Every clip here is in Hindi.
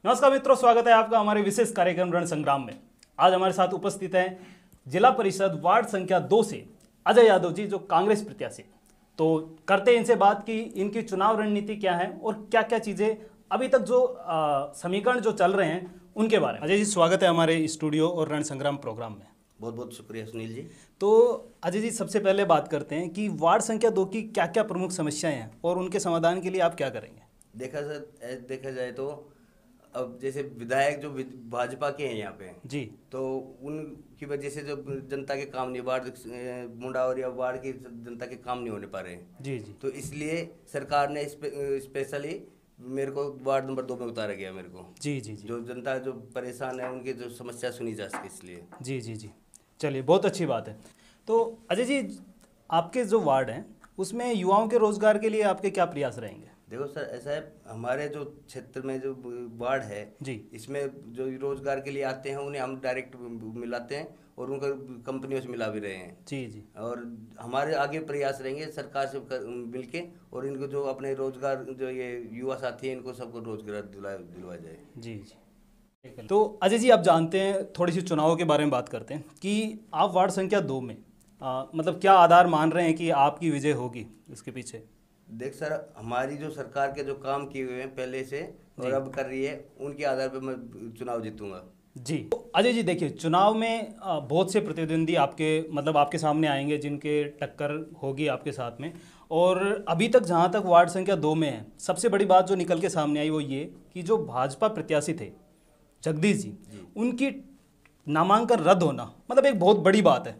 नमस्कार मित्रों, स्वागत है आपका हमारे विशेष कार्यक्रम रण संग्राम में। आज हमारे साथ उपस्थित हैं जिला परिषद वार्ड संख्या 2 से अजय यादव जी, जो कांग्रेस प्रत्याशी। तो करते हैं इनसे बात कि इनकी चुनाव रणनीति क्या है और क्या क्या चीजें अभी तक जो समीकरण जो चल रहे हैं उनके बारे में। अजय जी, स्वागत है हमारे स्टूडियो और रण संग्राम प्रोग्राम में। बहुत बहुत शुक्रिया सुनील जी। तो अजय जी, सबसे पहले बात करते हैं कि वार्ड संख्या 2 की क्या क्या प्रमुख समस्याएं हैं और उनके समाधान के लिए आप क्या करेंगे। देखा जाए तो अब जैसे विधायक जो भाजपा के हैं यहाँ पे जी, तो उनकी वजह से जो जनता के काम नहीं, वार्ड मुंडा और या वार्ड की जनता के काम नहीं होने पा रहे हैं। जी जी। तो इसलिए सरकार ने स्पेशली मेरे को वार्ड नंबर 2 में उतारा गया मेरे को। जी जी जी। जो जनता जो परेशान है उनकी जो समस्या सुनी जा सके इसलिए। जी जी जी। चलिए, बहुत अच्छी बात है। तो अजय जी, आपके जो वार्ड हैं उसमें युवाओं के रोजगार के लिए आपके क्या प्रयास रहेंगे। देखो सर, ऐसा है, हमारे जो क्षेत्र में जो वार्ड है जी, इसमें जो रोजगार के लिए आते हैं उन्हें हम डायरेक्ट मिलाते हैं और उनको कंपनियों से मिला भी रहे हैं। जी जी। और हमारे आगे प्रयास रहेंगे सरकार से मिलके, और इनको जो अपने रोजगार जो ये युवा साथी हैं इनको सबको रोजगार दिलवा जाए। जी जी। तो अजय जी, आप जानते हैं, थोड़ी सी चुनावों के बारे में बात करते हैं कि आप वार्ड संख्या 2 में मतलब क्या आधार मान रहे हैं कि आपकी विजय होगी इसके पीछे। देख सर, हमारी जो सरकार के जो काम किए हुए हैं पहले से और अब कर रही है उनके आधार पर मैं चुनाव जीतूंगा। जी। तो अजय जी, देखिए, चुनाव में बहुत से प्रतिद्वंदी आपके सामने आएंगे जिनके टक्कर होगी आपके साथ में। और अभी तक जहां तक वार्ड संख्या 2 में है, सबसे बड़ी बात जो निकल के सामने आई वो ये कि जो भाजपा प्रत्याशी थे जगदीश जी, उनकी नामांकन रद्द होना मतलब एक बहुत बड़ी बात है।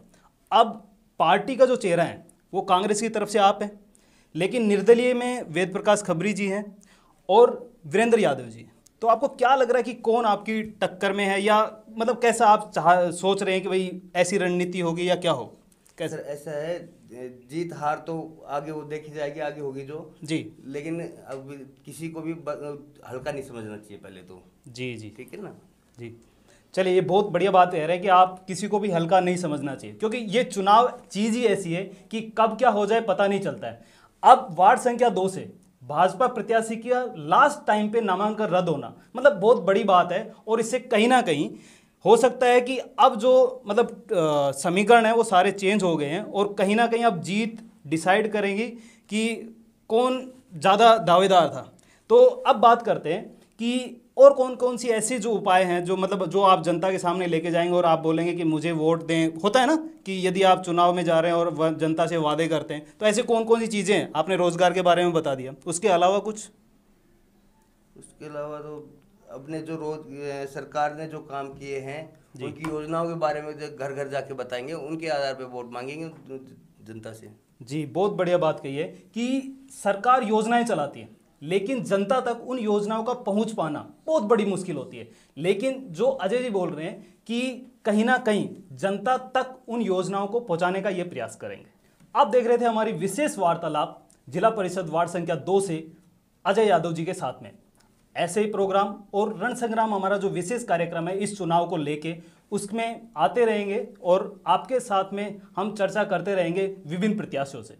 अब पार्टी का जो चेहरा है वो कांग्रेस की तरफ से आप हैं, लेकिन निर्दलीय में वेद प्रकाश खबरी जी हैं और वीरेंद्र यादव जी। तो आपको क्या लग रहा है कि कौन आपकी टक्कर में है, या मतलब कैसा आप सोच रहे हैं कि भाई ऐसी रणनीति होगी या क्या हो कैसे। ऐसा है, जीत हार तो आगे वो देखी जाएगी, आगे होगी जो जी, लेकिन अब किसी को भी हल्का नहीं समझना चाहिए पहले तो। जी जी। ठीक है ना जी। चलिए, ये बहुत बढ़िया बात है कि आप किसी को भी हल्का नहीं समझना चाहिए, क्योंकि ये चुनाव चीज़ ही ऐसी है कि कब क्या हो जाए पता नहीं चलता है। अब वार्ड संख्या 2 से भाजपा प्रत्याशी का लास्ट टाइम पे नामांकन रद्द होना मतलब बहुत बड़ी बात है, और इससे कहीं ना कहीं हो सकता है कि अब जो समीकरण है वो सारे चेंज हो गए हैं और कहीं ना कहीं अब जीत डिसाइड करेंगी कि कौन ज़्यादा दावेदार था। तो अब बात करते हैं कि और कौन कौन सी ऐसे जो उपाय हैं जो आप जनता के सामने लेके जाएंगे और आप बोलेंगे कि मुझे वोट दें। होता है ना कि यदि आप चुनाव में जा रहे हैं और जनता से वादे करते हैं, तो ऐसे कौन कौन सी चीज़ें हैं। आपने रोजगार के बारे में बता दिया, उसके अलावा कुछ। उसके अलावा तो अपने जो सरकार ने जो काम किए हैं उनकी योजनाओं के बारे में घर घर जाके बताएंगे, उनके आधार पर वोट मांगेंगे जनता से। जी, बहुत बढ़िया बात कही है कि सरकार योजनाएं चलाती है, लेकिन जनता तक उन योजनाओं का पहुंच पाना बहुत बड़ी मुश्किल होती है। लेकिन जो अजय जी बोल रहे हैं कि कहीं ना कहीं जनता तक उन योजनाओं को पहुंचाने का ये प्रयास करेंगे। आप देख रहे थे हमारी विशेष वार्तालाप जिला परिषद वार्ड संख्या 2 से अजय यादव जी के साथ में। ऐसे ही प्रोग्राम और रण संग्राम हमारा जो विशेष कार्यक्रम है इस चुनाव को लेके, उसमें आते रहेंगे और आपके साथ में हम चर्चा करते रहेंगे विभिन्न प्रत्याशियों से।